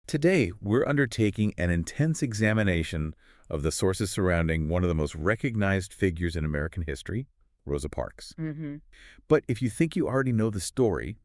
Today, we're undertaking an intense examination of the sources surrounding one of the most recognized figures in American history, Rosa Parks. Mm-hmm. But if you think you already know the story,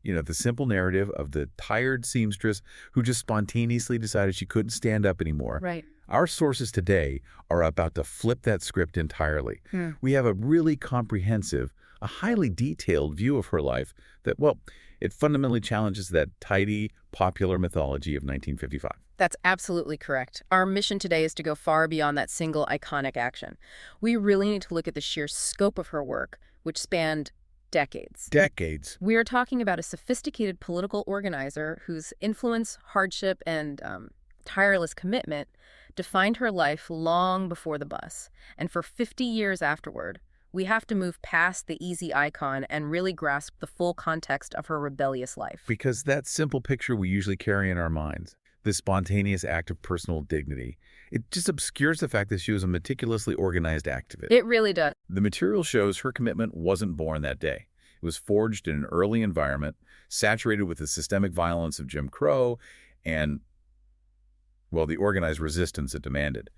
the simple narrative of the tired seamstress who just spontaneously decided she couldn't stand up anymore, Right. our sources today are about to flip that script entirely. We have a really comprehensive, a highly detailed view of her life that, well, it fundamentally challenges that tidy, popular mythology of 1955. That's absolutely correct. Our mission today is to go far beyond that single iconic action. We really need to look at the sheer scope of her work, which spanned decades. Decades. We are talking about a sophisticated political organizer whose influence, hardship, and tireless commitment defined her life long before the bus. And for 50 years afterward, we have to move past the easy icon and really grasp the full context of her rebellious life. Because that simple picture we usually carry in our minds, this spontaneous act of personal dignity, it just obscures the fact that she was a meticulously organized activist. It really does. The material shows her commitment wasn't born that day. It was forged in an early environment, saturated with the systemic violence of Jim Crow and, well, the organized resistance it demanded.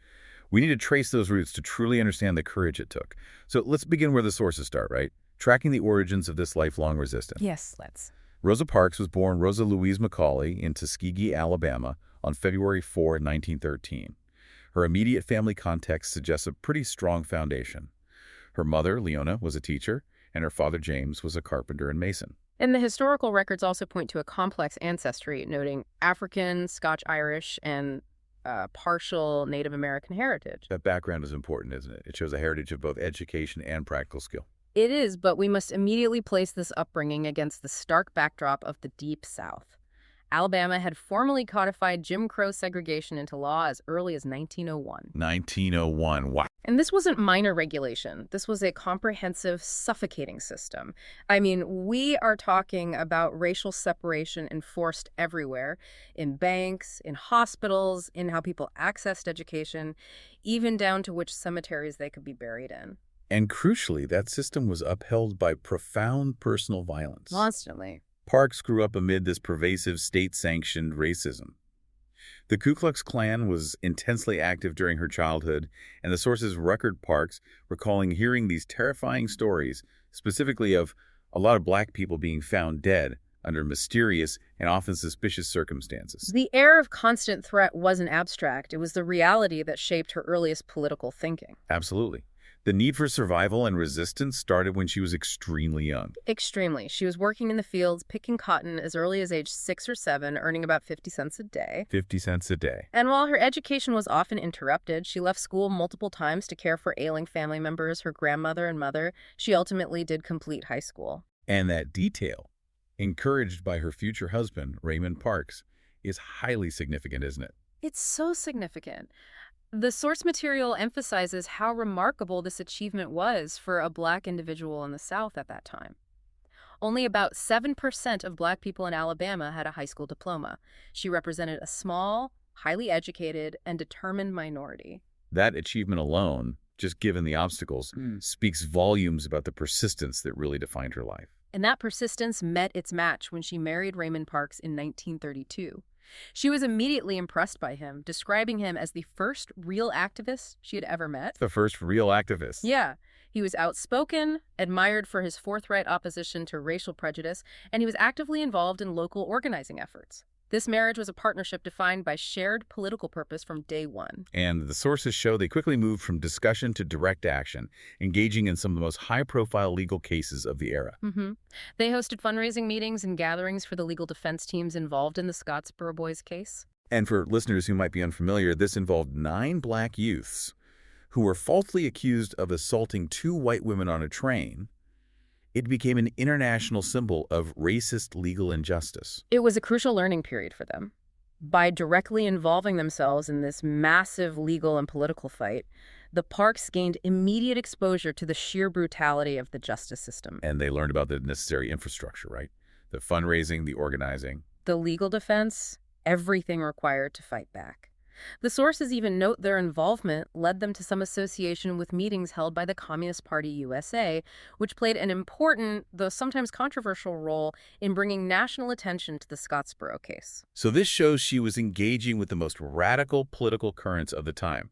We need to trace those roots to truly understand the courage it took. So let's begin where the sources start, right? Tracking the origins of this lifelong resistance. Yes, let's. Rosa Parks was born Rosa Louise McCauley in Tuskegee, Alabama on February 4, 1913. Her immediate family context suggests a pretty strong foundation. Her mother, Leona, was a teacher, and her father, James, was a carpenter and mason. And the historical records also point to a complex ancestry, noting African, Scotch-Irish, and partial Native American heritage. That background is important, isn't it? It shows a heritage of both education and practical skill. It is, but we must immediately place this upbringing against the stark backdrop of the Deep South. Alabama had formally codified Jim Crow segregation into law as early as 1901. 1901, wow. And this wasn't minor regulation. This was a comprehensive, suffocating system. I mean, we are talking about racial separation enforced everywhere, in banks, in hospitals, in how people accessed education, even down to which cemeteries they could be buried in. And crucially, that system was upheld by profound personal violence. Constantly. Parks grew up amid this pervasive state-sanctioned racism. The Ku Klux Klan was intensely active during her childhood, and the sources record Parks recalling hearing these terrifying stories, specifically of a lot of black people being found dead under mysterious and often suspicious circumstances. The air of constant threat wasn't abstract. It was the reality that shaped her earliest political thinking. Absolutely. The need for survival and resistance started when she was extremely young. Extremely. She was working in the fields, picking cotton as early as age 6 or 7, earning about 50 cents a day. 50 cents a day. And while her education was often interrupted, she left school multiple times to care for ailing family members, her grandmother and mother. She ultimately did complete high school. And that detail, encouraged by her future husband, Raymond Parks, is highly significant, isn't it? It's so significant. The source material emphasizes how remarkable this achievement was for a black individual in the South at that time. Only about 7% of black people in Alabama had a high school diploma. She represented a small, highly educated, and determined minority. That achievement alone, just given the obstacles, speaks volumes about the persistence that really defined her life. And that persistence met its match when she married Raymond Parks in 1932. She was immediately impressed by him, describing him as the first real activist she had ever met. The first real activist. Yeah. He was outspoken, admired for his forthright opposition to racial prejudice, and he was actively involved in local organizing efforts. This marriage was a partnership defined by shared political purpose from day one. And the sources show they quickly moved from discussion to direct action, engaging in some of the most high-profile legal cases of the era. They hosted fundraising meetings and gatherings for the legal defense teams involved in the Scottsboro Boys case. And for listeners who might be unfamiliar, this involved 9 black youths who were falsely accused of assaulting 2 white women on a train. It became an international symbol of racist legal injustice. It was a crucial learning period for them. By directly involving themselves in this massive legal and political fight, the Parks gained immediate exposure to the sheer brutality of the justice system. And they learned about the necessary infrastructure, right? The fundraising, the organizing. The legal defense, everything required to fight back. The sources even note their involvement led them to some association with meetings held by the Communist Party USA, which played an important, though sometimes controversial, role in bringing national attention to the Scottsboro case. So this shows she was engaging with the most radical political currents of the time,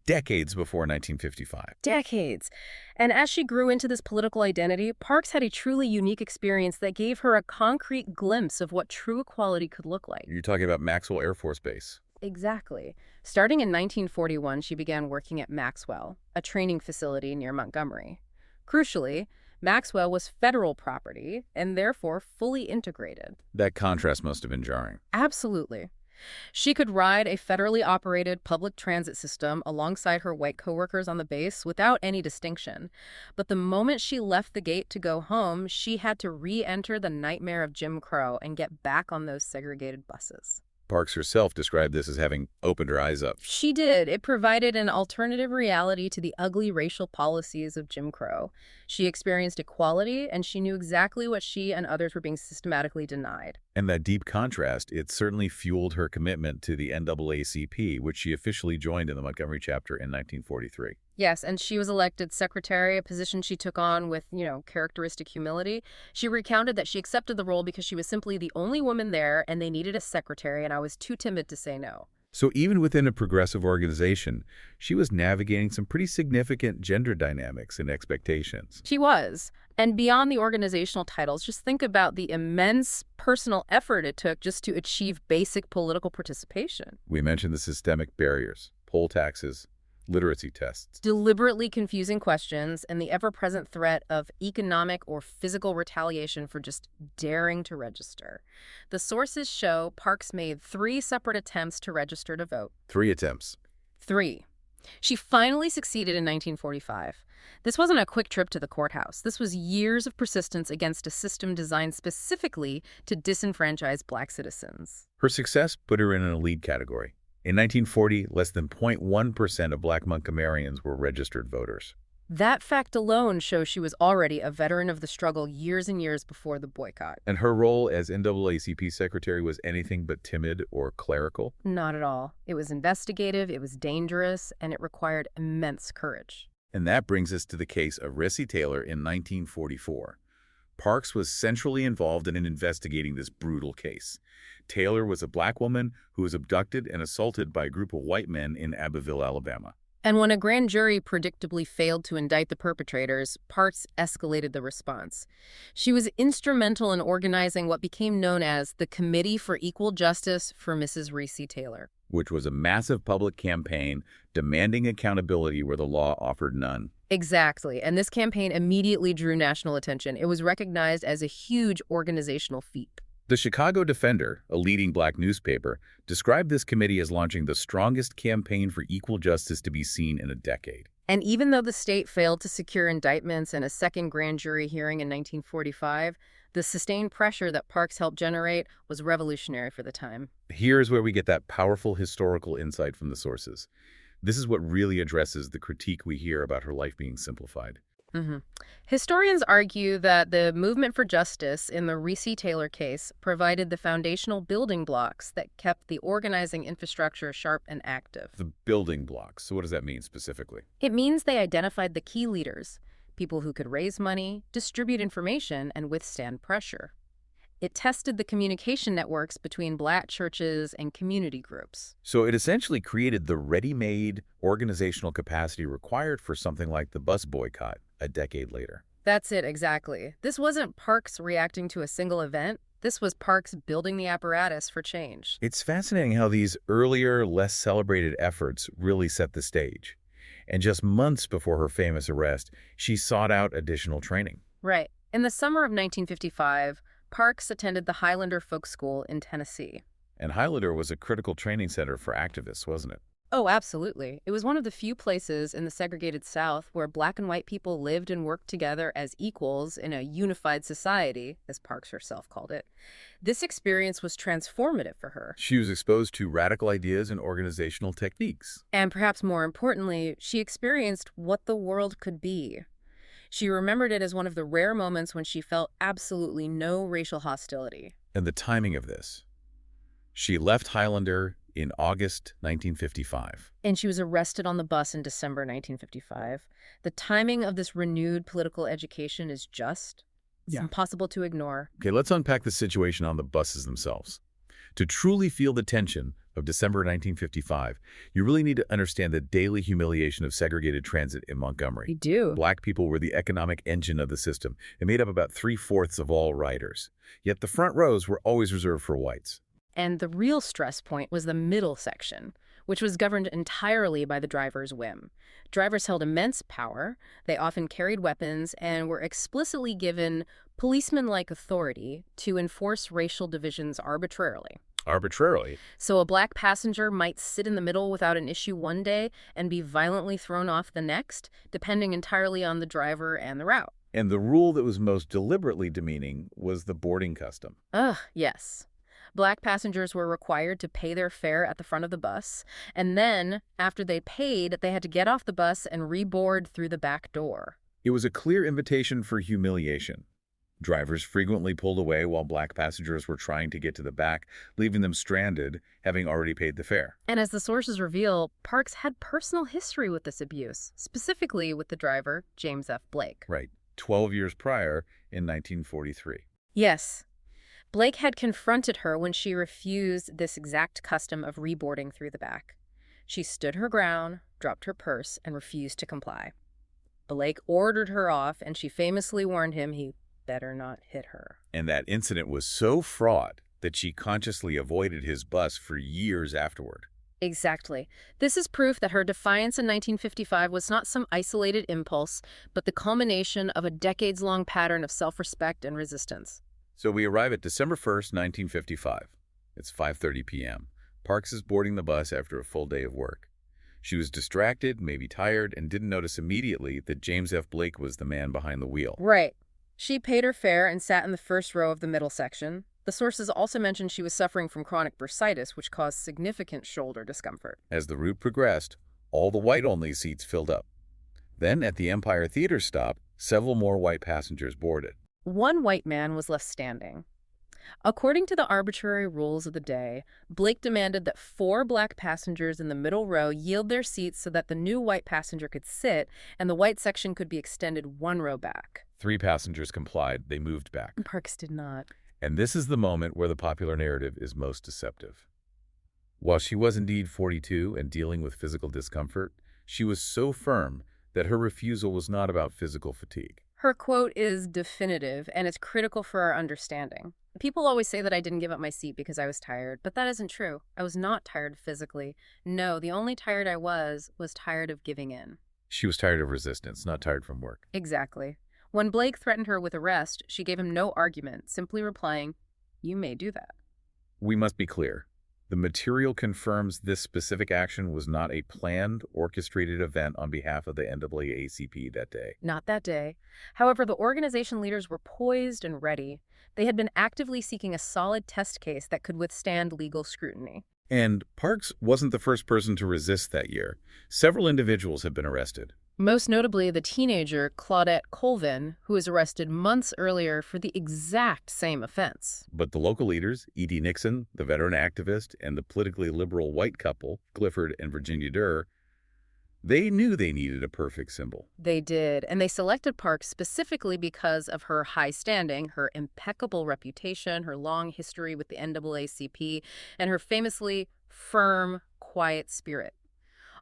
decades before 1955. Decades. And as she grew into this political identity, Parks had a truly unique experience that gave her a concrete glimpse of what true equality could look like. You're talking about Maxwell Air Force Base. Exactly. Starting in 1941, she began working at Maxwell, a training facility near Montgomery. Crucially, Maxwell was federal property and therefore fully integrated. That contrast must have been jarring. Absolutely. She could ride a federally operated public transit system alongside her white coworkers on the base without any distinction. But the moment she left the gate to go home, she had to re-enter the nightmare of Jim Crow and get back on those segregated buses. Parks herself described this as having opened her eyes up. She did. It provided an alternative reality to the ugly racial policies of Jim Crow. She experienced equality, and she knew exactly what she and others were being systematically denied. And that deep contrast, it certainly fueled her commitment to the NAACP, which she officially joined in the Montgomery chapter in 1943. Yes, and she was elected secretary, a position she took on with, characteristic humility. She recounted that she accepted the role because she was simply the only woman there and they needed a secretary, and I was too timid to say no. So even within a progressive organization, she was navigating some pretty significant gender dynamics and expectations. She was. And beyond the organizational titles, just think about the immense personal effort it took just to achieve basic political participation. We mentioned the systemic barriers, poll taxes, literacy tests. Deliberately confusing questions and the ever-present threat of economic or physical retaliation for just daring to register. The sources show Parks made 3 separate attempts to register to vote. 3 attempts. 3. She finally succeeded in 1945. This wasn't a quick trip to the courthouse. This was years of persistence against a system designed specifically to disenfranchise Black citizens. Her success put her in an elite category. In 1940, less than 0.1% of Black Montgomeryans were registered voters. That fact alone shows she was already a veteran of the struggle years and years before the boycott. And her role as NAACP secretary was anything but timid or clerical? Not at all. It was investigative, it was dangerous, and it required immense courage. And that brings us to the case of Resi Taylor in 1944. Parks was centrally involved in investigating this brutal case. Taylor was a Black woman who was abducted and assaulted by a group of white men in Abbeville, Alabama. And when a grand jury predictably failed to indict the perpetrators, Parks escalated the response. She was instrumental in organizing what became known as the Committee for Equal Justice for Mrs. Resi Taylor, which was a massive public campaign demanding accountability where the law offered none. Exactly, and this campaign immediately drew national attention. It was recognized as a huge organizational feat. The Chicago Defender, a leading Black newspaper, described this committee as launching the strongest campaign for equal justice to be seen in a decade. And even though the state failed to secure indictments and a second grand jury hearing in 1945, the sustained pressure that Parks helped generate was revolutionary for the time. Here's where we get that powerful historical insight from the sources. This is what really addresses the critique we hear about her life being simplified. Historians argue that the movement for justice in the Resi Taylor case provided the foundational building blocks that kept the organizing infrastructure sharp and active. The building blocks. So what does that mean specifically? It means they identified the key leaders, people who could raise money, distribute information, and withstand pressure. It tested the communication networks between Black churches and community groups. So it essentially created the ready-made organizational capacity required for something like the bus boycott a decade later. That's it, exactly. This wasn't Parks reacting to a single event. This was Parks building the apparatus for change. It's fascinating how these earlier, less celebrated efforts really set the stage. And just months before her famous arrest, she sought out additional training. Right. In the summer of 1955, Parks attended the Highlander Folk School in Tennessee. And Highlander was a critical training center for activists, wasn't it? Oh, absolutely. It was one of the few places in the segregated South where Black and white people lived and worked together as equals in a unified society, as Parks herself called it. This experience was transformative for her. She was exposed to radical ideas and organizational techniques. And perhaps more importantly, she experienced what the world could be. She remembered it as one of the rare moments when she felt absolutely no racial hostility. And the timing of this. She left Highlander in August 1955. And she was arrested on the bus in December 1955. The timing of this renewed political education is just, it's impossible to ignore. Okay, let's unpack the situation on the buses themselves. To truly feel the tension of December 1955, you really need to understand the daily humiliation of segregated transit in Montgomery. We do. Black people were the economic engine of the system. It made up about 3/4 of all riders. Yet the front rows were always reserved for whites. And the real stress point was the middle section, which was governed entirely by the driver's whim. Drivers held immense power, they often carried weapons, and were explicitly given policeman-like authority to enforce racial divisions arbitrarily. Arbitrarily? So a black passenger might sit in the middle without an issue one day and be violently thrown off the next, depending entirely on the driver and the route. And the rule that was most deliberately demeaning was the boarding custom. Yes. Black passengers were required to pay their fare at the front of the bus, and then, after they paid, they had to get off the bus and reboard through the back door. It was a clear invitation for humiliation. Drivers frequently pulled away while black passengers were trying to get to the back, leaving them stranded, having already paid the fare. And as the sources reveal, Parks had personal history with this abuse, specifically with the driver, James F. Blake. Right, 12 years prior in 1943. Yes. Blake had confronted her when she refused this exact custom of reboarding through the back. She stood her ground, dropped her purse, and refused to comply. Blake ordered her off, and she famously warned him he better not hit her. And that incident was so fraught that she consciously avoided his bus for years afterward. Exactly. This is proof that her defiance in 1955 was not some isolated impulse, but the culmination of a decades-long pattern of self-respect and resistance. So we arrive at December 1st, 1955. It's 5:30 p.m. Parks is boarding the bus after a full day of work. She was distracted, maybe tired, and didn't notice immediately that James F. Blake was the man behind the wheel. Right. She paid her fare and sat in the first row of the middle section. The sources also mentioned she was suffering from chronic bursitis, which caused significant shoulder discomfort. As the route progressed, all the white-only seats filled up. Then, at the Empire Theater stop, several more white passengers boarded. One white man was left standing. According to the arbitrary rules of the day, Blake demanded that 4 black passengers in the middle row yield their seats so that the new white passenger could sit and the white section could be extended 1 row back. 3 passengers complied. They moved back. Parks did not. And this is the moment where the popular narrative is most deceptive. While she was indeed 42 and dealing with physical discomfort, she was so firm that her refusal was not about physical fatigue. Her quote is definitive, and it's critical for our understanding. People always say that I didn't give up my seat because I was tired, but that isn't true. I was not tired physically. No, the only tired I was tired of giving in. She was tired of resistance, not tired from work. Exactly. When Blake threatened her with arrest, she gave him no argument, simply replying, "You may do that." We must be clear. The material confirms this specific action was not a planned, orchestrated event on behalf of the NAACP that day. Not that day. However, the organization leaders were poised and ready. They had been actively seeking a solid test case that could withstand legal scrutiny. And Parks wasn't the first person to resist that year. Several individuals have been arrested. Most notably, the teenager Claudette Colvin, who was arrested months earlier for the exact same offense. But the local leaders, E.D. Nixon, the veteran activist, and the politically liberal white couple, Clifford and Virginia Durr, they knew they needed a perfect symbol. They did, and they selected Parks specifically because of her high standing, her impeccable reputation, her long history with the NAACP, and her famously firm, quiet spirit.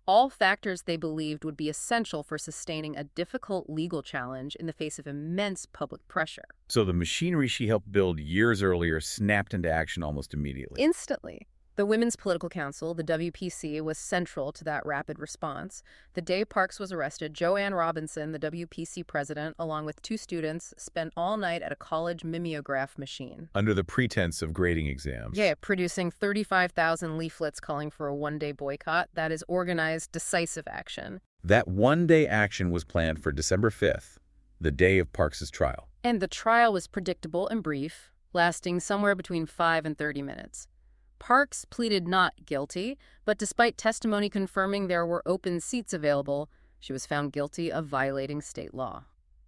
All factors they believed would be essential for sustaining a difficult legal challenge in the face of immense public pressure. So the machinery she helped build years earlier snapped into action almost immediately. Instantly. The Women's Political Council, the WPC, was central to that rapid response. The day Parks was arrested, Joanne Robinson, the WPC president, along with 2 students, spent all night at a college mimeograph machine. Under the pretense of grading exams. Yeah, producing 35,000 leaflets calling for a one-day boycott. That is organized, decisive action. That one-day action was planned for December 5th, the day of Parks's trial. And the trial was predictable and brief, lasting somewhere between 5 and 30 minutes. Parks pleaded not guilty, but despite testimony confirming there were open seats available, she was found guilty of violating state law.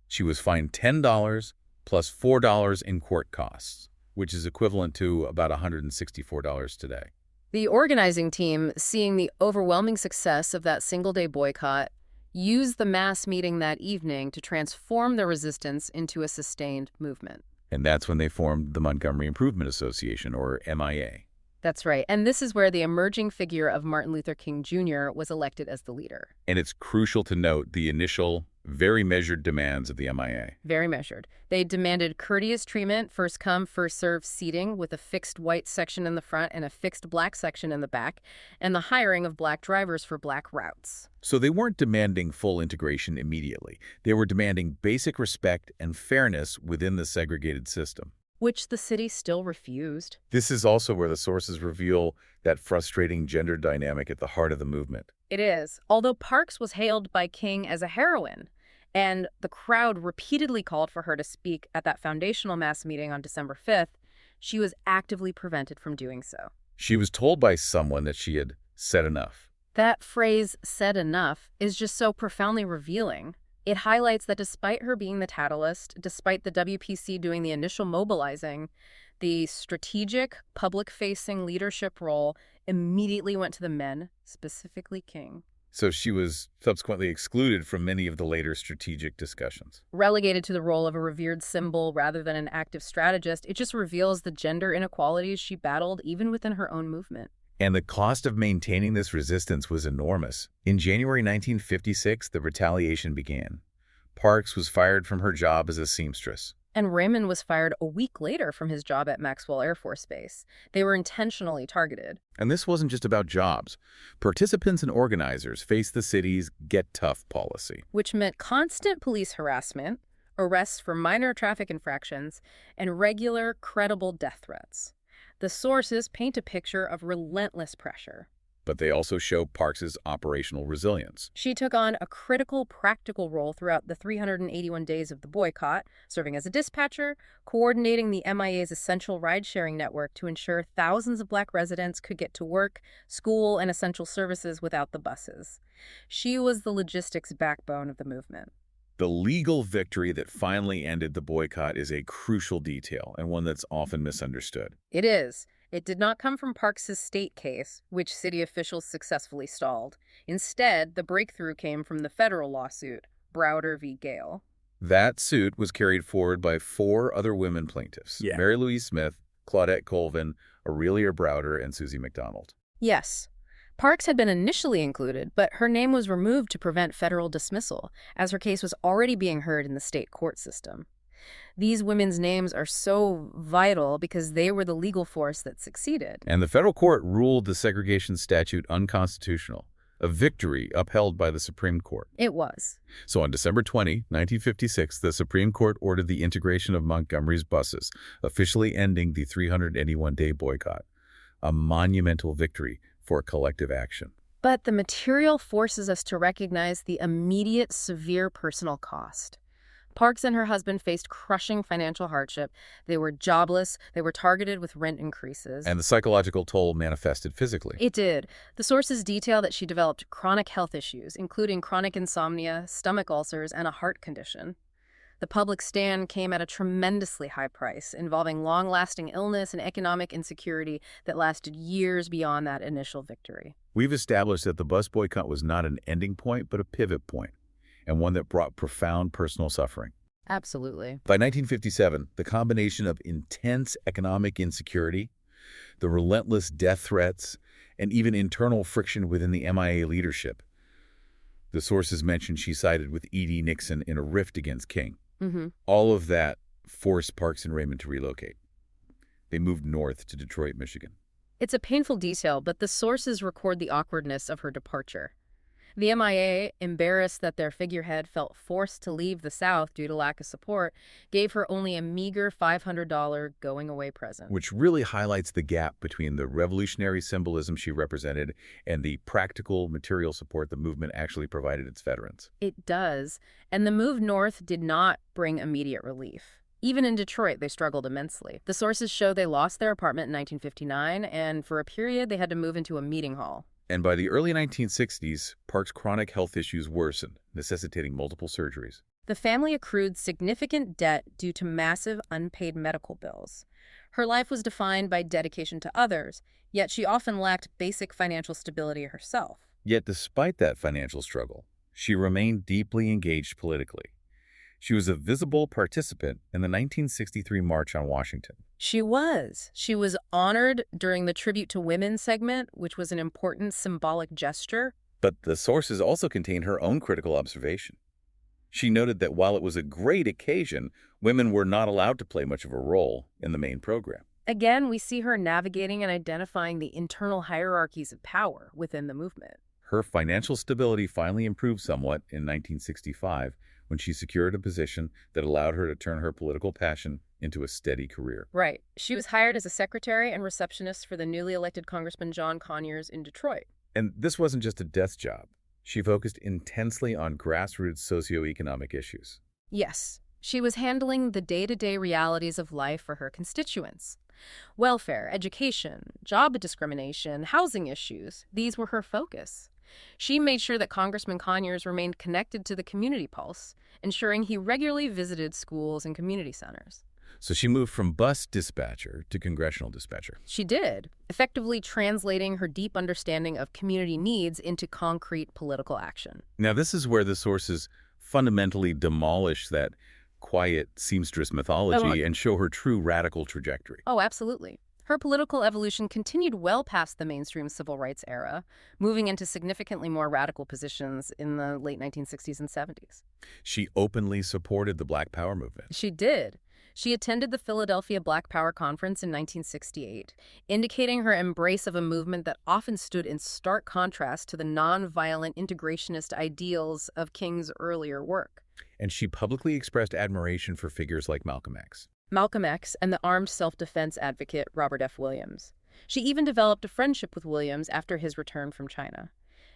She was fined $10 plus $4 in court costs, which is equivalent to about $164 today. The organizing team, seeing the overwhelming success of that single-day boycott, used the mass meeting that evening to transform the resistance into a sustained movement. And that's when they formed the Montgomery Improvement Association, or MIA. That's right. And this is where the emerging figure of Martin Luther King Jr. was elected as the leader. And it's crucial to note the initial, very measured demands of the MIA. Very measured. They demanded courteous treatment, first come, first served seating with a fixed white section in the front and a fixed black section in the back, and the hiring of black drivers for black routes. So they weren't demanding full integration immediately. They were demanding basic respect and fairness within the segregated system. Which the city still refused. This is also where the sources reveal that frustrating gender dynamic at the heart of the movement. It is. Although Parks was hailed by King as a heroine, and the crowd repeatedly called for her to speak at that foundational mass meeting on December 5th, she was actively prevented from doing so. She was told by someone that she had said enough. That phrase, said enough, is just so profoundly revealing. It highlights that despite her being the catalyst, despite the WPC doing the initial mobilizing, the strategic, public-facing leadership role immediately went to the men, specifically King. So she was subsequently excluded from many of the later strategic discussions. Relegated to the role of a revered symbol rather than an active strategist, it just reveals the gender inequalities she battled even within her own movement. And the cost of maintaining this resistance was enormous. In January 1956, the retaliation began. Parks was fired from her job as a seamstress. And Raymond was fired a week later from his job at Maxwell Air Force Base. They were intentionally targeted. And this wasn't just about jobs. Participants and organizers faced the city's get tough policy, Which meant constant police harassment, arrests for minor traffic infractions, and regular, credible death threats. The sources paint a picture of relentless pressure. but they also show Parks's operational resilience. She took on a critical, practical role throughout the 381 days of the boycott, serving as a dispatcher, coordinating the MIA's essential ride-sharing network to ensure thousands of Black residents could get to work, school, and essential services without the buses. She was the logistics backbone of the movement. The legal victory that finally ended the boycott is a crucial detail and one that's often misunderstood. It is. It did not come from Parks's state case, which city officials successfully stalled. Instead, the breakthrough came from the federal lawsuit, Browder v. Gale. That suit was carried forward by 4 other women plaintiffs, Mary Louise Smith, Claudette Colvin, Aurelia Browder, and Susie McDonald. Yes. Parks had been initially included, but her name was removed to prevent federal dismissal, as her case was already being heard in the state court system. These women's names are so vital because they were the legal force that succeeded. And the federal court ruled the segregation statute unconstitutional, a victory upheld by the Supreme Court. It was. So on December 20, 1956, the Supreme Court ordered the integration of Montgomery's buses, officially ending the 381-day boycott, a monumental victory for collective action. But the material forces us to recognize the immediate, severe personal cost. Parks and her husband faced crushing financial hardship. They were jobless. They were targeted with rent increases. And the psychological toll manifested physically. It did. The sources detail that she developed chronic health issues, including chronic insomnia, stomach ulcers, and a heart condition. The public stand came at a tremendously high price, involving long-lasting illness and economic insecurity that lasted years beyond that initial victory. We've established that the bus boycott was not an ending point, but a pivot point, and one that brought profound personal suffering. Absolutely. By 1957, the combination of intense economic insecurity, the relentless death threats, and even internal friction within the MIA leadership. The sources mention she sided with E.D. Nixon in a rift against King. All of that forced Parks and Raymond to relocate. They moved north to Detroit, Michigan. It's a painful detail, but the sources record the awkwardness of her departure. The MIA, embarrassed that their figurehead felt forced to leave the South due to lack of support, gave her only a meager $500 going-away present. Which really highlights the gap between the revolutionary symbolism she represented and the practical material support the movement actually provided its veterans. It does, and the move north did not bring immediate relief. Even in Detroit, they struggled immensely. The sources show they lost their apartment in 1959, and for a period, they had to move into a meeting hall. And by the early 1960s, Parks' chronic health issues worsened, necessitating multiple surgeries. The family accrued significant debt due to massive unpaid medical bills. Her life was defined by dedication to others, yet she often lacked basic financial stability herself. Yet despite that financial struggle, she remained deeply engaged politically. She was a visible participant in the 1963 March on Washington. She was. She was honored during the Tribute to Women segment, which was an important symbolic gesture. But the sources also contain her own critical observation. She noted that while it was a great occasion, women were not allowed to play much of a role in the main program. Again, we see her navigating and identifying the internal hierarchies of power within the movement. Her financial stability finally improved somewhat in 1965 when she secured a position that allowed her to turn her political passion into a steady career. Right. She was hired as a secretary and receptionist for the newly elected Congressman John Conyers in Detroit. And this wasn't just a desk job. She focused intensely on grassroots socioeconomic issues. Yes, she was handling the day-to-day realities of life for her constituents. Welfare, education, job discrimination, housing issues, these were her focus. She made sure that Congressman Conyers remained connected to the community pulse, ensuring he regularly visited schools and community centers. So she moved from bus dispatcher to congressional dispatcher. She did, effectively translating her deep understanding of community needs into concrete political action. Now, this is where the sources fundamentally demolish that quiet seamstress mythology and show her true radical trajectory. Oh, absolutely. Her political evolution continued well past the mainstream civil rights era, moving into significantly more radical positions in the late 1960s and 70s. She openly supported the Black Power movement. She did. She attended the Philadelphia Black Power Conference in 1968, indicating her embrace of a movement that often stood in stark contrast to the nonviolent integrationist ideals of King's earlier work. And she publicly expressed admiration for figures like Malcolm X. Malcolm X and the armed self-defense advocate Robert F. Williams. She even developed a friendship with Williams after his return from China.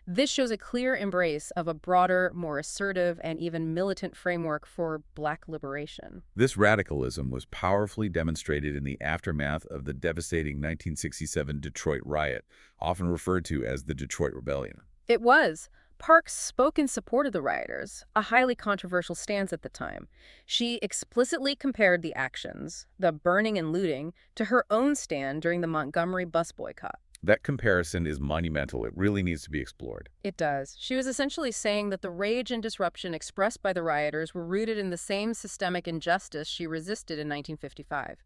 This shows a clear embrace of a broader, more assertive, and even militant framework for Black liberation. This radicalism was powerfully demonstrated in the aftermath of the devastating 1967 Detroit riot, often referred to as the Detroit Rebellion. It was. Parks spoke in support of the rioters, a highly controversial stance at the time. She explicitly compared the actions, the burning and looting, to her own stand during the Montgomery Bus Boycott. That comparison is monumental. It really needs to be explored. It does. She was essentially saying that the rage and disruption expressed by the rioters were rooted in the same systemic injustice she resisted in 1955.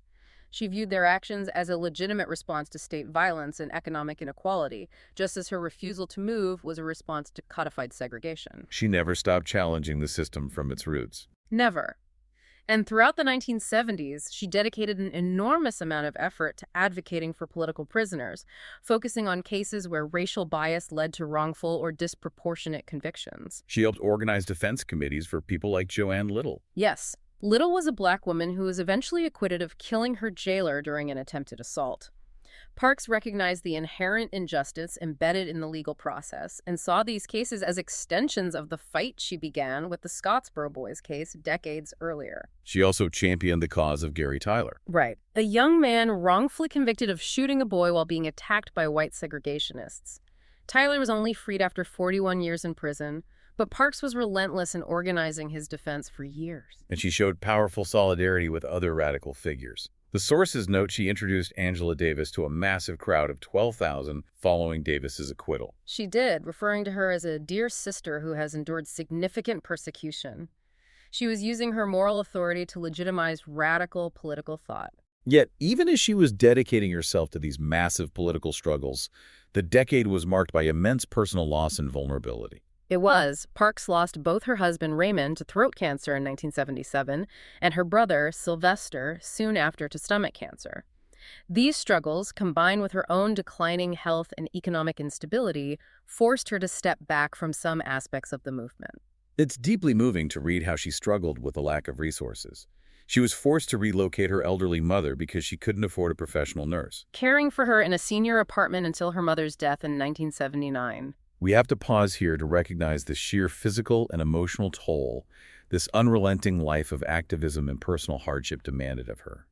She viewed their actions as a legitimate response to state violence and economic inequality, just as her refusal to move was a response to codified segregation. She never stopped challenging the system from its roots. Never. And throughout the 1970s, she dedicated an enormous amount of effort to advocating for political prisoners, focusing on cases where racial bias led to wrongful or disproportionate convictions. She helped organize defense committees for people like Joanne Little. Yes, Little was a Black woman who was eventually acquitted of killing her jailer during an attempted assault. Parks recognized the inherent injustice embedded in the legal process and saw these cases as extensions of the fight she began with the Scottsboro Boys case decades earlier. She also championed the cause of Gary Tyler. Right. A young man wrongfully convicted of shooting a boy while being attacked by white segregationists. Tyler was only freed after 41 years in prison, but Parks was relentless in organizing his defense for years. And she showed powerful solidarity with other radical figures. The sources note she introduced Angela Davis to a massive crowd of 12,000 following Davis's acquittal. She did, referring to her as a dear sister who has endured significant persecution. She was using her moral authority to legitimize radical political thought. Yet, even as she was dedicating herself to these massive political struggles, the decade was marked by immense personal loss and vulnerability. It was. Parks lost both her husband, Raymond, to throat cancer in 1977, and her brother, Sylvester, soon after to stomach cancer. These struggles, combined with her own declining health and economic instability, forced her to step back from some aspects of the movement. It's deeply moving to read how she struggled with the lack of resources. She was forced to relocate her elderly mother because she couldn't afford a professional nurse. Caring for her in a senior apartment until her mother's death in 1979. We have to pause here to recognize the sheer physical and emotional toll this unrelenting life of activism and personal hardship demanded of her.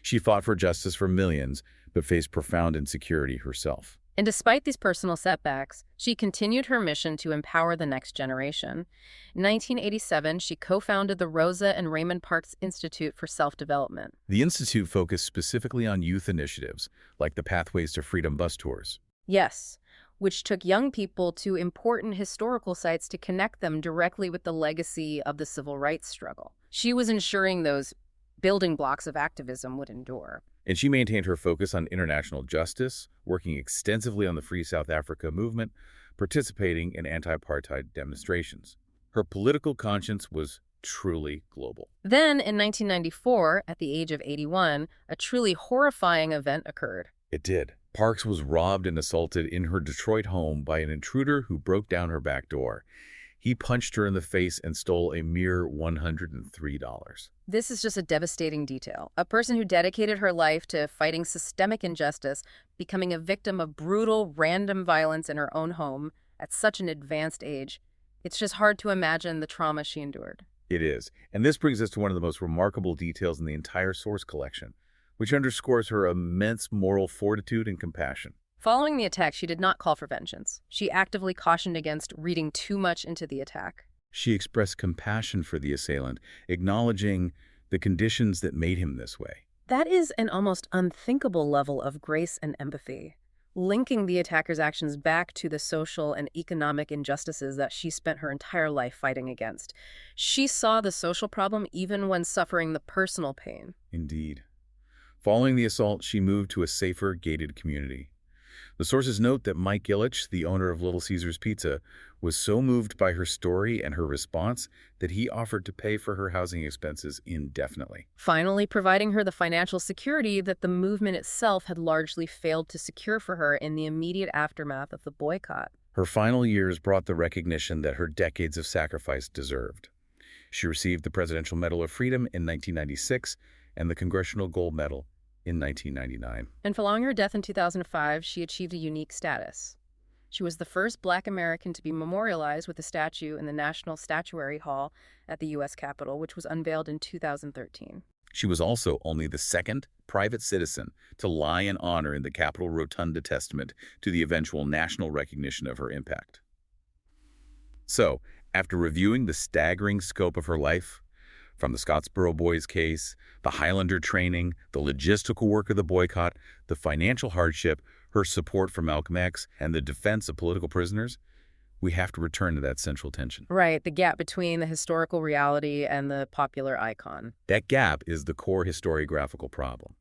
She fought for justice for millions, but faced profound insecurity herself. And despite these personal setbacks, she continued her mission to empower the next generation. In 1987, she co-founded the Rosa and Raymond Parks Institute for Self-Development. The Institute focused specifically on youth initiatives, like the Pathways to Freedom bus tours. Yes, which took young people to important historical sites to connect them directly with the legacy of the civil rights struggle. She was ensuring those building blocks of activism would endure. And she maintained her focus on international justice, working extensively on the Free South Africa movement, participating in anti-apartheid demonstrations. Her political conscience was truly global. Then, in 1994, at the age of 81, a truly horrifying event occurred. It did. Parks was robbed and assaulted in her Detroit home by an intruder who broke down her back door. He punched her in the face and stole a mere $103. This is just a devastating detail. A person who dedicated her life to fighting systemic injustice, becoming a victim of brutal, random violence in her own home at such an advanced age. It's just hard to imagine the trauma she endured. It is. And this brings us to one of the most remarkable details in the entire source collection, which underscores her immense moral fortitude and compassion. Following the attack, she did not call for vengeance. She actively cautioned against reading too much into the attack. She expressed compassion for the assailant, acknowledging the conditions that made him this way. That is an almost unthinkable level of grace and empathy, linking the attacker's actions back to the social and economic injustices that she spent her entire life fighting against. She saw the social problem even when suffering the personal pain. Indeed. Following the assault, she moved to a safer, gated community. The sources note that Mike Ilitch, the owner of Little Caesars Pizza, was so moved by her story and her response that he offered to pay for her housing expenses indefinitely. Finally providing her the financial security that the movement itself had largely failed to secure for her in the immediate aftermath of the boycott. Her final years brought the recognition that her decades of sacrifice deserved. She received the Presidential Medal of Freedom in 1996 and the Congressional Gold Medal in 1999. And following her death in 2005, she achieved a unique status. She was the first Black American to be memorialized with a statue in the National Statuary Hall at the U.S. Capitol, which was unveiled in 2013. She was also only the second private citizen to lie in honor in the Capitol Rotunda testament to the eventual national recognition of her impact. So, after reviewing the staggering scope of her life, from the Scottsboro Boys case, the Highlander training, the logistical work of the boycott, the financial hardship, her support for Malcolm X, and the defense of political prisoners, we have to return to that central tension. Right, the gap between the historical reality and the popular icon. That gap is the core historiographical problem.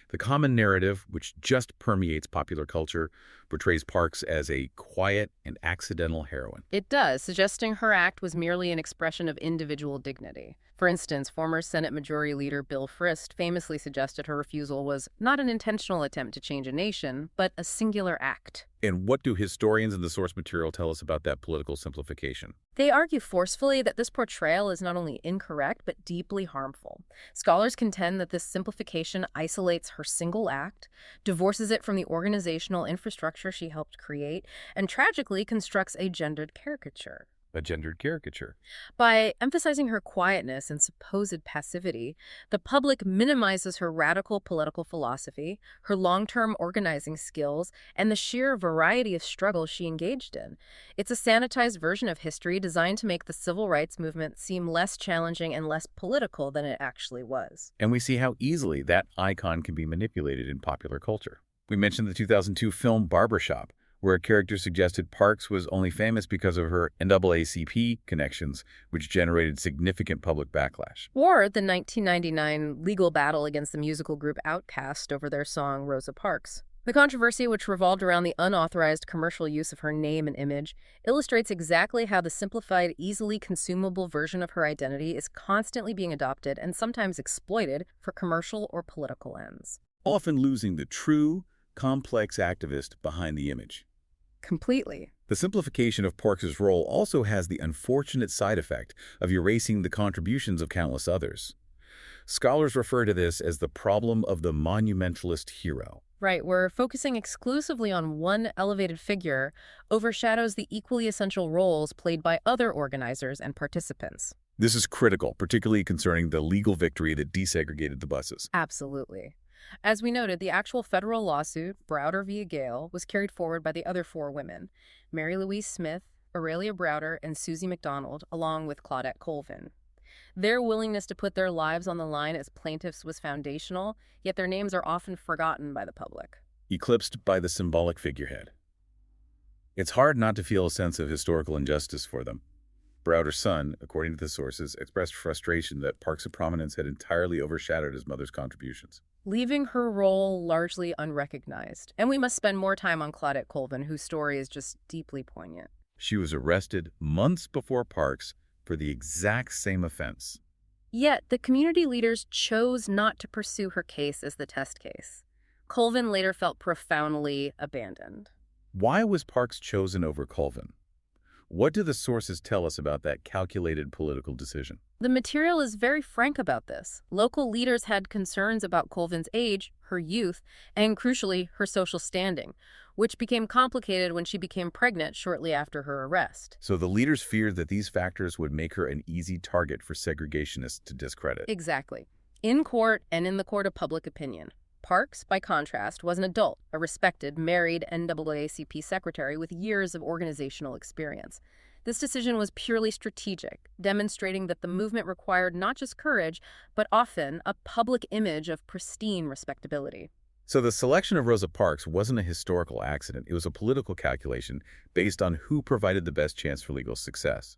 The common narrative, which just permeates popular culture, portrays Parks as a quiet and accidental heroine. It does, suggesting her act was merely an expression of individual dignity. For instance, former Senate Majority Leader Bill Frist famously suggested her refusal was not an intentional attempt to change a nation, but a singular act. And what do historians in the source material tell us about that political simplification? They argue forcefully that this portrayal is not only incorrect, but deeply harmful. Scholars contend that this simplification isolates her single act, divorces it from the organizational infrastructure she helped create, and tragically constructs a gendered caricature. A gendered caricature. By emphasizing her quietness and supposed passivity, the public minimizes her radical political philosophy, her long-term organizing skills, and the sheer variety of struggles she engaged in. It's a sanitized version of history designed to make the civil rights movement seem less challenging and less political than it actually was. And we see how easily that icon can be manipulated in popular culture. We mentioned the 2002 film Barbershop, where a character suggested Parks was only famous because of her NAACP connections, which generated significant public backlash. Or the 1999 legal battle against the musical group Outkast over their song Rosa Parks. The controversy, which revolved around the unauthorized commercial use of her name and image, illustrates exactly how the simplified, easily consumable version of her identity is constantly being adopted and sometimes exploited for commercial or political ends. Often losing the true, complex activist behind the image. Completely. The simplification of Parks's role also has the unfortunate side effect of erasing the contributions of countless others. Scholars refer to this as the problem of the monumentalist hero. Right, where focusing exclusively on one elevated figure overshadows the equally essential roles played by other organizers and participants. This is critical, particularly concerning the legal victory that desegregated the buses. Absolutely. As we noted, the actual federal lawsuit, Browder v. Gale, was carried forward by the other four women, Mary Louise Smith, Aurelia Browder, and Susie McDonald, along with Claudette Colvin. Their willingness to put their lives on the line as plaintiffs was foundational, yet their names are often forgotten by the public. Eclipsed by the symbolic figurehead. It's hard not to feel a sense of historical injustice for them. Browder's son, according to the sources, expressed frustration that Parks' prominence had entirely overshadowed his mother's contributions. Leaving her role largely unrecognized. And we must spend more time on Claudette Colvin, whose story is just deeply poignant. She was arrested months before Parks for the exact same offense. Yet, the community leaders chose not to pursue her case as the test case. Colvin later felt profoundly abandoned. Why was Parks chosen over Colvin? What do the sources tell us about that calculated political decision? The material is very frank about this. Local leaders had concerns about Colvin's age, her youth, and crucially, her social standing, which became complicated when she became pregnant shortly after her arrest. So the leaders feared that these factors would make her an easy target for segregationists to discredit. Exactly. In court and in the court of public opinion. Parks, by contrast, was an adult, a respected, married NAACP secretary with years of organizational experience. This decision was purely strategic, demonstrating that the movement required not just courage, but often a public image of pristine respectability. So the selection of Rosa Parks wasn't a historical accident. It was a political calculation based on who provided the best chance for legal success.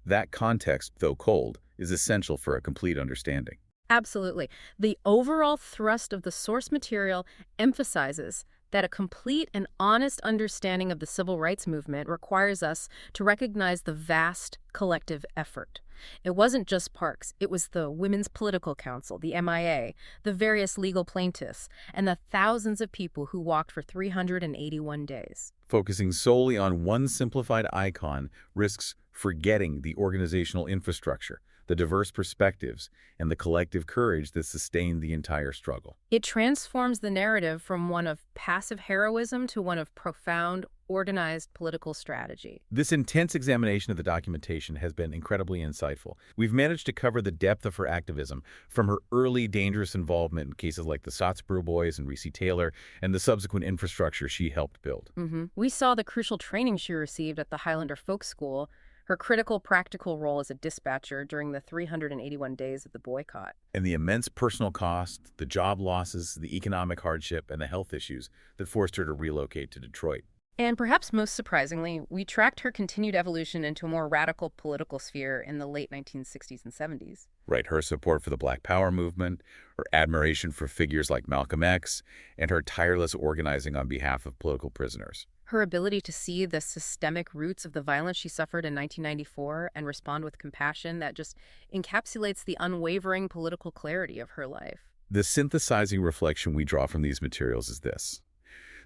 That context, though cold, is essential for a complete understanding. Absolutely. The overall thrust of the source material emphasizes that a complete and honest understanding of the civil rights movement requires us to recognize the vast collective effort. It wasn't just Parks, it was the Women's Political Council, the MIA, the various legal plaintiffs, and the thousands of people who walked for 381 days. Focusing solely on one simplified icon risks forgetting the organizational infrastructure, the diverse perspectives, and the collective courage that sustained the entire struggle. It transforms the narrative from one of passive heroism to one of profound, organized political strategy. This intense examination of the documentation has been incredibly insightful. We've managed to cover the depth of her activism, from her early dangerous involvement in cases like the Sotsboro Boys and Recy Taylor, and the subsequent infrastructure she helped build. We saw the crucial training she received at the Highlander Folk School, her critical practical role as a dispatcher during the 381 days of the boycott. And the immense personal cost, the job losses, the economic hardship, and the health issues that forced her to relocate to Detroit. And perhaps most surprisingly, we tracked her continued evolution into a more radical political sphere in the late 1960s and 70s. Right, her support for the Black Power movement, her admiration for figures like Malcolm X, and her tireless organizing on behalf of political prisoners. Her ability to see the systemic roots of the violence she suffered in 1994 and respond with compassion that just encapsulates the unwavering political clarity of her life. The synthesizing reflection we draw from these materials is this.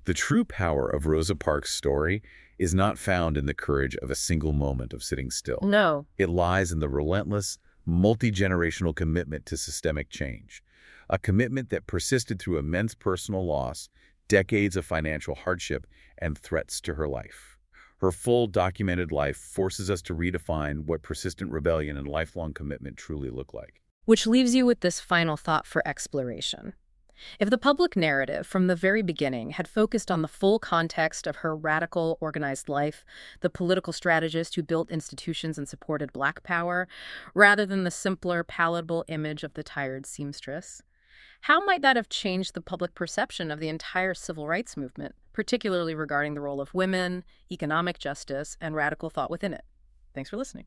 The true power of Rosa Parks' story is not found in the courage of a single moment of sitting still. No. It lies in the relentless, multi-generational commitment to systemic change, a commitment that persisted through immense personal loss, decades of financial hardship, and threats to her life. Her full documented life forces us to redefine what persistent rebellion and lifelong commitment truly look like. Which leaves you with this final thought for exploration. If the public narrative from the very beginning had focused on the full context of her radical, organized life, the political strategist who built institutions and supported Black power, rather than the simpler, palatable image of the tired seamstress, how might that have changed the public perception of the entire civil rights movement, particularly regarding the role of women, economic justice, and radical thought within it? Thanks for listening.